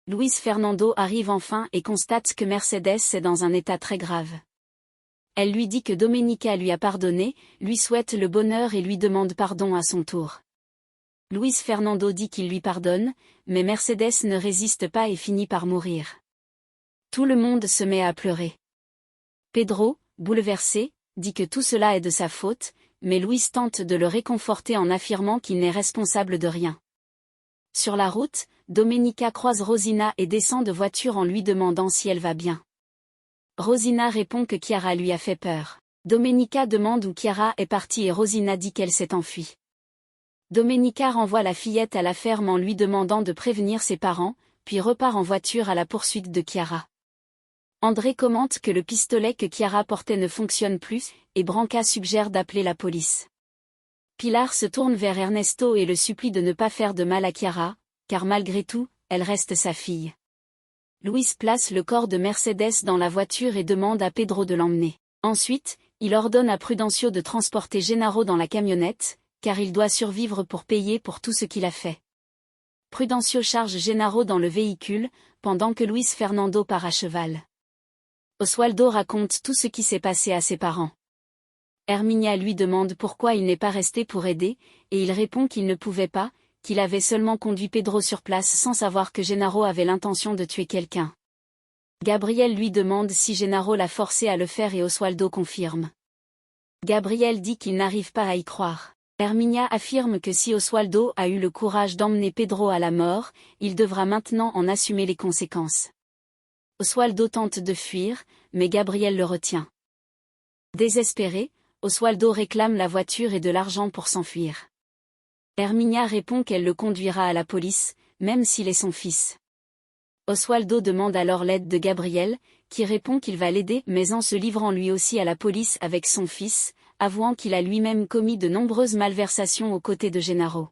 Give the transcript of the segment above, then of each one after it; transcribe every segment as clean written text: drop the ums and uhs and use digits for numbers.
Luis Fernando arrive enfin et constate que Mercedes est dans un état très grave. Elle lui dit que Domenica lui a pardonné, lui souhaite le bonheur et lui demande pardon à son tour. Luis Fernando dit qu'il lui pardonne, mais Mercedes ne résiste pas et finit par mourir. Tout le monde se met à pleurer. Pedro, bouleversé, dit que tout cela est de sa faute, mais Luis tente de le réconforter en affirmant qu'il n'est responsable de rien. Sur la route, Domenica croise Rosina et descend de voiture en lui demandant si elle va bien. Rosina répond que Chiara lui a fait peur. Domenica demande où Chiara est partie et Rosina dit qu'elle s'est enfuie. Domenica renvoie la fillette à la ferme en lui demandant de prévenir ses parents, puis repart en voiture à la poursuite de Chiara. André commente que le pistolet que Chiara portait ne fonctionne plus, et Branca suggère d'appeler la police. Pilar se tourne vers Ernesto et le supplie de ne pas faire de mal à Chiara, car malgré tout, elle reste sa fille. Luis place le corps de Mercedes dans la voiture et demande à Pedro de l'emmener. Ensuite, il ordonne à Prudencio de transporter Gennaro dans la camionnette, car il doit survivre pour payer pour tout ce qu'il a fait. Prudencio charge Gennaro dans le véhicule, pendant que Luis Fernando part à cheval. Oswaldo raconte tout ce qui s'est passé à ses parents. Herminia lui demande pourquoi il n'est pas resté pour aider, et il répond qu'il ne pouvait pas, qu'il avait seulement conduit Pedro sur place sans savoir que Gennaro avait l'intention de tuer quelqu'un. Gabriel lui demande si Gennaro l'a forcé à le faire et Oswaldo confirme. Gabriel dit qu'il n'arrive pas à y croire. Herminia affirme que si Oswaldo a eu le courage d'emmener Pedro à la mort, il devra maintenant en assumer les conséquences. Oswaldo tente de fuir, mais Gabriel le retient. Désespéré, Oswaldo réclame la voiture et de l'argent pour s'enfuir. Herminia répond qu'elle le conduira à la police, même s'il est son fils. Oswaldo demande alors l'aide de Gabriel, qui répond qu'il va l'aider mais en se livrant lui aussi à la police avec son fils, avouant qu'il a lui-même commis de nombreuses malversations aux côtés de Gennaro.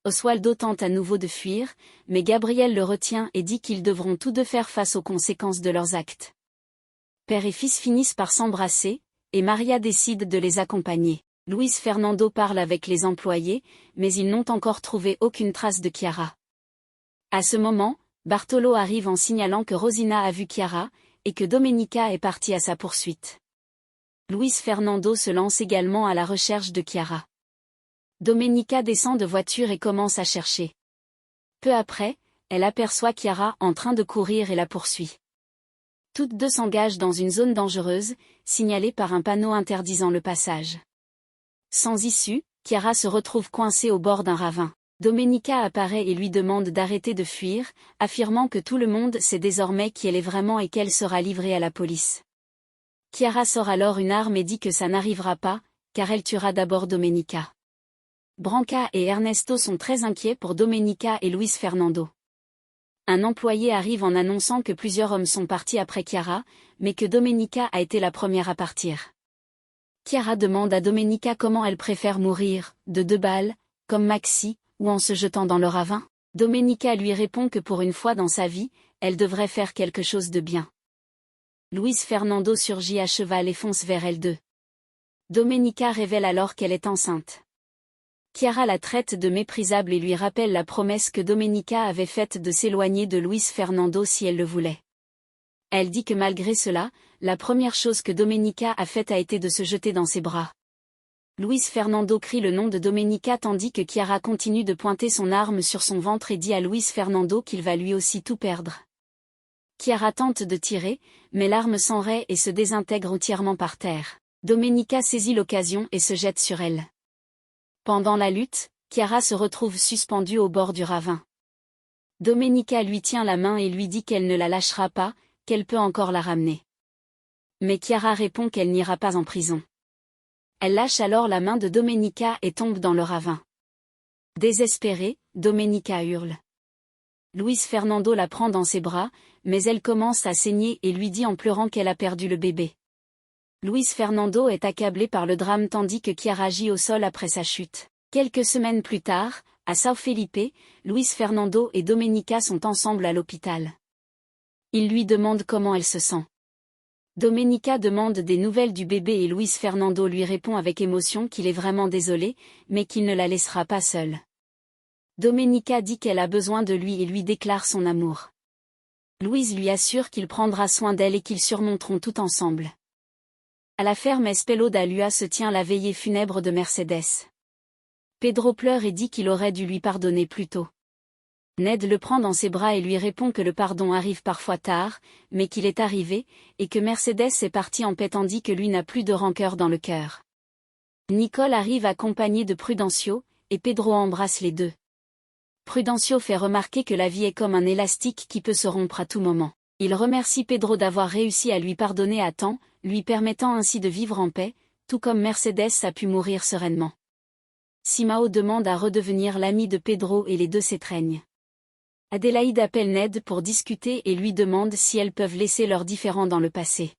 Oswaldo tente à nouveau de fuir, mais Gabriel le retient et dit qu'ils devront tous deux faire face aux conséquences de leurs actes. Père et fils finissent par s'embrasser, et Maria décide de les accompagner. Luis Fernando parle avec les employés, mais ils n'ont encore trouvé aucune trace de Chiara. À ce moment, Bartolo arrive en signalant que Rosina a vu Chiara, et que Domenica est partie à sa poursuite. Luis Fernando se lance également à la recherche de Chiara. Domenica descend de voiture et commence à chercher. Peu après, elle aperçoit Chiara en train de courir et la poursuit. Toutes deux s'engagent dans une zone dangereuse, signalée par un panneau interdisant le passage. Sans issue, Chiara se retrouve coincée au bord d'un ravin. Domenica apparaît et lui demande d'arrêter de fuir, affirmant que tout le monde sait désormais qui elle est vraiment et qu'elle sera livrée à la police. Chiara sort alors une arme et dit que ça n'arrivera pas, car elle tuera d'abord Domenica. Branca et Ernesto sont très inquiets pour Domenica et Luis Fernando. Un employé arrive en annonçant que plusieurs hommes sont partis après Chiara, mais que Domenica a été la première à partir. Chiara demande à Domenica comment elle préfère mourir, de 2 balles, comme Maxi, ou en se jetant dans le ravin. Domenica lui répond que pour une fois dans sa vie, elle devrait faire quelque chose de bien. Luis Fernando surgit à cheval et fonce vers elle deux. Domenica révèle alors qu'elle est enceinte. Chiara la traite de méprisable et lui rappelle la promesse que Domenica avait faite de s'éloigner de Luis Fernando si elle le voulait. Elle dit que malgré cela, la première chose que Domenica a faite a été de se jeter dans ses bras. Luis Fernando crie le nom de Domenica tandis que Chiara continue de pointer son arme sur son ventre et dit à Luis Fernando qu'il va lui aussi tout perdre. Chiara tente de tirer, mais l'arme s'enraye et se désintègre entièrement par terre. Domenica saisit l'occasion et se jette sur elle. Pendant la lutte, Chiara se retrouve suspendue au bord du ravin. Domenica lui tient la main et lui dit qu'elle ne la lâchera pas, qu'elle peut encore la ramener. Mais Chiara répond qu'elle n'ira pas en prison. Elle lâche alors la main de Domenica et tombe dans le ravin. Désespérée, Domenica hurle. Luis Fernando la prend dans ses bras, mais elle commence à saigner et lui dit en pleurant qu'elle a perdu le bébé. Luis Fernando est accablé par le drame tandis que Chiara gît au sol après sa chute. Quelques semaines plus tard, à São Felipe, Luis Fernando et Domenica sont ensemble à l'hôpital. Il lui demande comment elle se sent. Domenica demande des nouvelles du bébé et Luis Fernando lui répond avec émotion qu'il est vraiment désolé, mais qu'il ne la laissera pas seule. Domenica dit qu'elle a besoin de lui et lui déclare son amour. Louise lui assure qu'il prendra soin d'elle et qu'ils surmonteront tout ensemble. À la ferme Espello d'Alua se tient la veillée funèbre de Mercedes. Pedro pleure et dit qu'il aurait dû lui pardonner plus tôt. Ned le prend dans ses bras et lui répond que le pardon arrive parfois tard, mais qu'il est arrivé, et que Mercedes est partie en paix tandis que lui n'a plus de rancœur dans le cœur. Nicole arrive accompagnée de Prudencio, et Pedro embrasse les deux. Prudencio fait remarquer que la vie est comme un élastique qui peut se rompre à tout moment. Il remercie Pedro d'avoir réussi à lui pardonner à temps, lui permettant ainsi de vivre en paix, tout comme Mercedes a pu mourir sereinement. Simao demande à redevenir l'ami de Pedro et les deux s'étreignent. Adélaïde appelle Ned pour discuter et lui demande si elles peuvent laisser leurs différends dans le passé.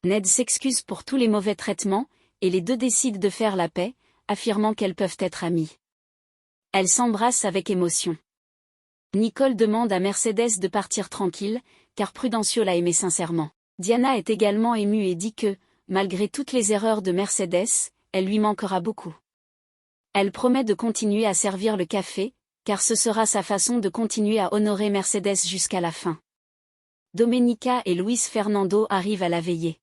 Ned s'excuse pour tous les mauvais traitements, et les deux décident de faire la paix, affirmant qu'elles peuvent être amies. Elles s'embrassent avec émotion. Nicole demande à Mercedes de partir tranquille, car Prudencio l'a aimée sincèrement. Diana est également émue et dit que, malgré toutes les erreurs de Mercedes, elle lui manquera beaucoup. Elle promet de continuer à servir le café, car ce sera sa façon de continuer à honorer Mercedes jusqu'à la fin. Domenica et Luis Fernando arrivent à la veillée.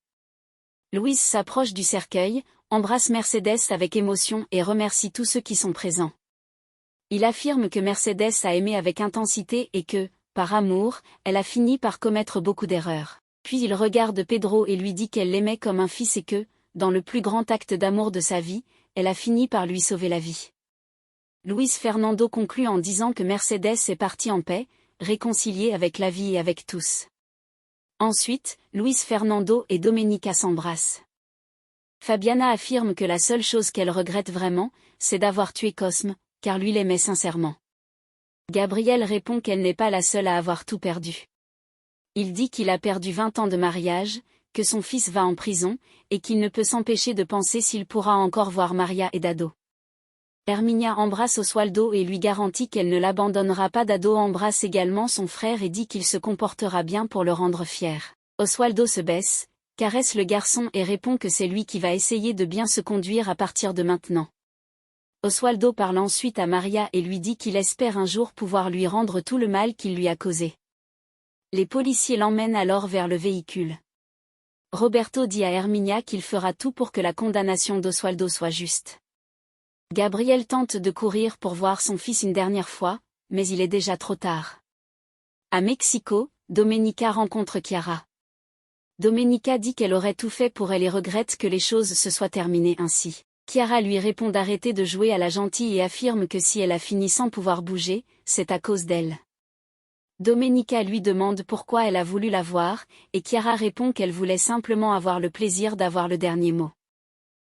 Louise s'approche du cercueil, embrasse Mercedes avec émotion et remercie tous ceux qui sont présents. Il affirme que Mercedes a aimé avec intensité et que, par amour, elle a fini par commettre beaucoup d'erreurs. Puis il regarde Pedro et lui dit qu'elle l'aimait comme un fils et que, dans le plus grand acte d'amour de sa vie, elle a fini par lui sauver la vie. Luis Fernando conclut en disant que Mercedes est partie en paix, réconciliée avec la vie et avec tous. Ensuite, Luis Fernando et Domenica s'embrassent. Fabiana affirme que la seule chose qu'elle regrette vraiment, c'est d'avoir tué Cosme, car lui l'aimait sincèrement. Gabriel répond qu'elle n'est pas la seule à avoir tout perdu. Il dit qu'il a perdu 20 ans de mariage, que son fils va en prison, et qu'il ne peut s'empêcher de penser s'il pourra encore voir Maria et Dado. Herminia embrasse Oswaldo et lui garantit qu'elle ne l'abandonnera pas. Dado embrasse également son frère et dit qu'il se comportera bien pour le rendre fier. Oswaldo se baisse, caresse le garçon et répond que c'est lui qui va essayer de bien se conduire à partir de maintenant. Oswaldo parle ensuite à Maria et lui dit qu'il espère un jour pouvoir lui rendre tout le mal qu'il lui a causé. Les policiers l'emmènent alors vers le véhicule. Roberto dit à Herminia qu'il fera tout pour que la condamnation d'Oswaldo soit juste. Gabriel tente de courir pour voir son fils une dernière fois, mais il est déjà trop tard. À Mexico, Domenica rencontre Chiara. Domenica dit qu'elle aurait tout fait pour elle et regrette que les choses se soient terminées ainsi. Chiara lui répond d'arrêter de jouer à la gentille et affirme que si elle a fini sans pouvoir bouger, c'est à cause d'elle. Domenica lui demande pourquoi elle a voulu la voir, et Chiara répond qu'elle voulait simplement avoir le plaisir d'avoir le dernier mot.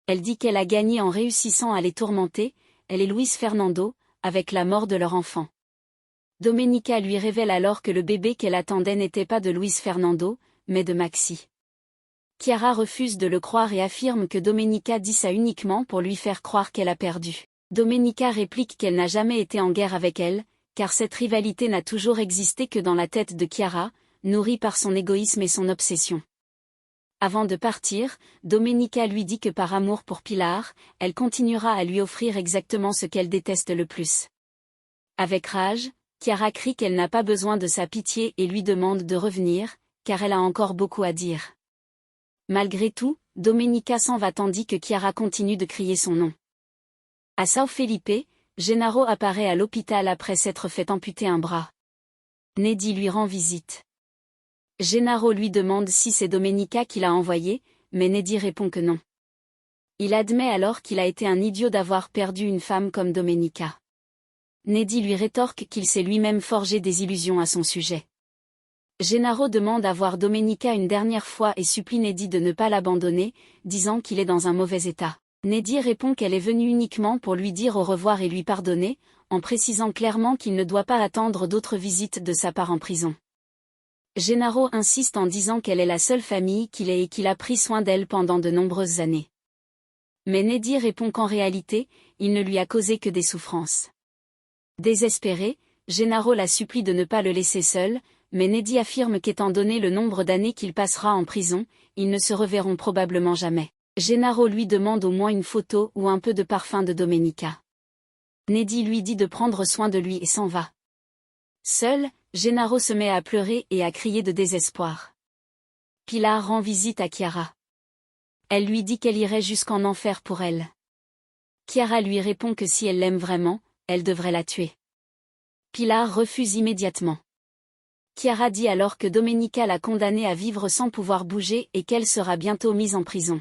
Elle dit qu'elle a gagné en réussissant à les tourmenter, elle et Luis Fernando, avec la mort de leur enfant. Domenica lui révèle alors que le bébé qu'elle attendait n'était pas de Luis Fernando, mais de Maxi. Chiara refuse de le croire et affirme que Domenica dit ça uniquement pour lui faire croire qu'elle a perdu. Domenica réplique qu'elle n'a jamais été en guerre avec elle, car cette rivalité n'a toujours existé que dans la tête de Chiara, nourrie par son égoïsme et son obsession. Avant de partir, Domenica lui dit que par amour pour Pilar, elle continuera à lui offrir exactement ce qu'elle déteste le plus. Avec rage, Chiara crie qu'elle n'a pas besoin de sa pitié et lui demande de revenir, car elle a encore beaucoup à dire. Malgré tout, Domenica s'en va tandis que Chiara continue de crier son nom. À São Felipe, Gennaro apparaît à l'hôpital après s'être fait amputer un bras. Neddy lui rend visite. Gennaro lui demande si c'est Domenica qui l'a envoyé, mais Neddy répond que non. Il admet alors qu'il a été un idiot d'avoir perdu une femme comme Domenica. Neddy lui rétorque qu'il s'est lui-même forgé des illusions à son sujet. Gennaro demande à voir Domenica une dernière fois et supplie Neddy de ne pas l'abandonner, disant qu'il est dans un mauvais état. Neddy répond qu'elle est venue uniquement pour lui dire au revoir et lui pardonner, en précisant clairement qu'il ne doit pas attendre d'autres visites de sa part en prison. Gennaro insiste en disant qu'elle est la seule famille qu'il ait et qu'il a pris soin d'elle pendant de nombreuses années. Mais Neddy répond qu'en réalité, il ne lui a causé que des souffrances. Désespéré, Gennaro la supplie de ne pas le laisser seul, mais Neddy affirme qu'étant donné le nombre d'années qu'il passera en prison, ils ne se reverront probablement jamais. Gennaro lui demande au moins une photo ou un peu de parfum de Domenica. Neddy lui dit de prendre soin de lui et s'en va. Seul, Gennaro se met à pleurer et à crier de désespoir. Pilar rend visite à Chiara. Elle lui dit qu'elle irait jusqu'en enfer pour elle. Chiara lui répond que si elle l'aime vraiment, elle devrait la tuer. Pilar refuse immédiatement. Chiara dit alors que Domenica l'a condamnée à vivre sans pouvoir bouger et qu'elle sera bientôt mise en prison.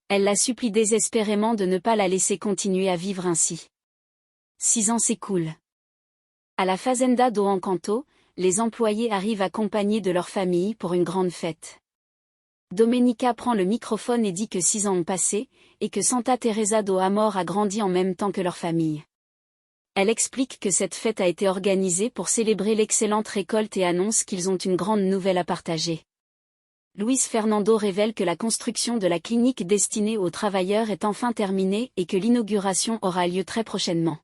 Elle la supplie désespérément de ne pas la laisser continuer à vivre ainsi. 6 ans s'écoulent. À la Fazenda do Encanto, les employés arrivent accompagnés de leur famille pour une grande fête. Domenica prend le microphone et dit que 6 ans ont passé, et que Santa Teresa do Amor a grandi en même temps que leur famille. Elle explique que cette fête a été organisée pour célébrer l'excellente récolte et annonce qu'ils ont une grande nouvelle à partager. Luis Fernando révèle que la construction de la clinique destinée aux travailleurs est enfin terminée et que l'inauguration aura lieu très prochainement.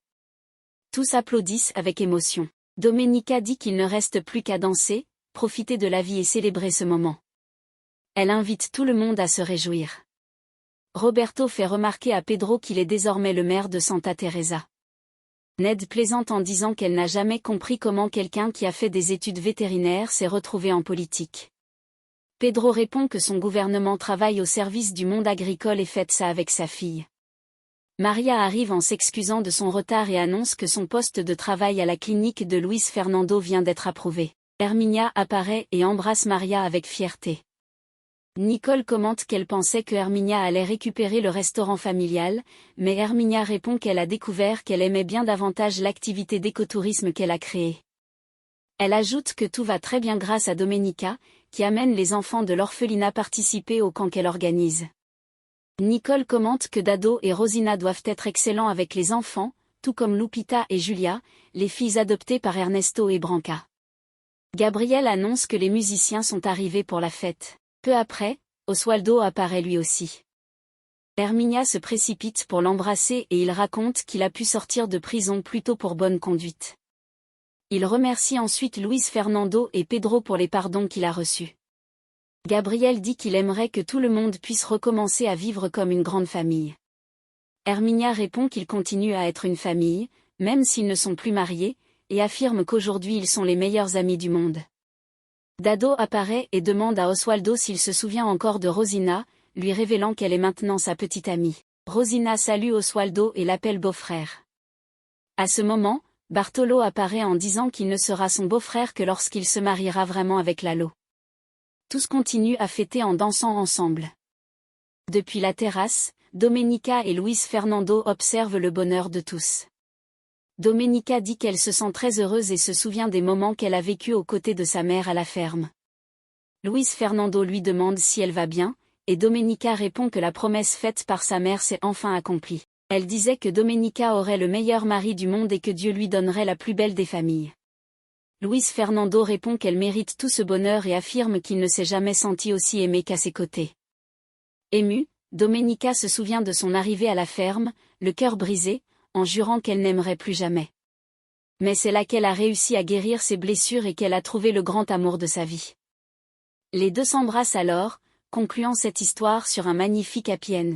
Tous applaudissent avec émotion. Domenica dit qu'il ne reste plus qu'à danser, profiter de la vie et célébrer ce moment. Elle invite tout le monde à se réjouir. Roberto fait remarquer à Pedro qu'il est désormais le maire de Santa Teresa. Ned plaisante en disant qu'elle n'a jamais compris comment quelqu'un qui a fait des études vétérinaires s'est retrouvé en politique. Pedro répond que son gouvernement travaille au service du monde agricole et fête ça avec sa fille. Maria arrive en s'excusant de son retard et annonce que son poste de travail à la clinique de Luis Fernando vient d'être approuvé. Herminia apparaît et embrasse Maria avec fierté. Nicole commente qu'elle pensait que Herminia allait récupérer le restaurant familial, mais Herminia répond qu'elle a découvert qu'elle aimait bien davantage l'activité d'écotourisme qu'elle a créée. Elle ajoute que tout va très bien grâce à Domenica, qui amène les enfants de l'orphelinat participer au camp qu'elle organise. Nicole commente que Dado et Rosina doivent être excellents avec les enfants, tout comme Lupita et Julia, les filles adoptées par Ernesto et Branca. Gabriel annonce que les musiciens sont arrivés pour la fête. Peu après, Oswaldo apparaît lui aussi. Herminia se précipite pour l'embrasser et il raconte qu'il a pu sortir de prison plus tôt pour bonne conduite. Il remercie ensuite Luis Fernando et Pedro pour les pardons qu'il a reçus. Gabriel dit qu'il aimerait que tout le monde puisse recommencer à vivre comme une grande famille. Herminia répond qu'ils continuent à être une famille, même s'ils ne sont plus mariés, et affirme qu'aujourd'hui ils sont les meilleurs amis du monde. Dado apparaît et demande à Oswaldo s'il se souvient encore de Rosina, lui révélant qu'elle est maintenant sa petite amie. Rosina salue Oswaldo et l'appelle beau-frère. À ce moment, Bartolo apparaît en disant qu'il ne sera son beau-frère que lorsqu'il se mariera vraiment avec Lalo. Tous continuent à fêter en dansant ensemble. Depuis la terrasse, Domenica et Luis Fernando observent le bonheur de tous. Domenica dit qu'elle se sent très heureuse et se souvient des moments qu'elle a vécus aux côtés de sa mère à la ferme. Luis Fernando lui demande si elle va bien, et Domenica répond que la promesse faite par sa mère s'est enfin accomplie. Elle disait que Domenica aurait le meilleur mari du monde et que Dieu lui donnerait la plus belle des familles. Luis Fernando répond qu'elle mérite tout ce bonheur et affirme qu'il ne s'est jamais senti aussi aimé qu'à ses côtés. Émue, Domenica se souvient de son arrivée à la ferme, le cœur brisé, en jurant qu'elle n'aimerait plus jamais. Mais c'est là qu'elle a réussi à guérir ses blessures et qu'elle a trouvé le grand amour de sa vie. Les deux s'embrassent alors, concluant cette histoire sur un magnifique happy end.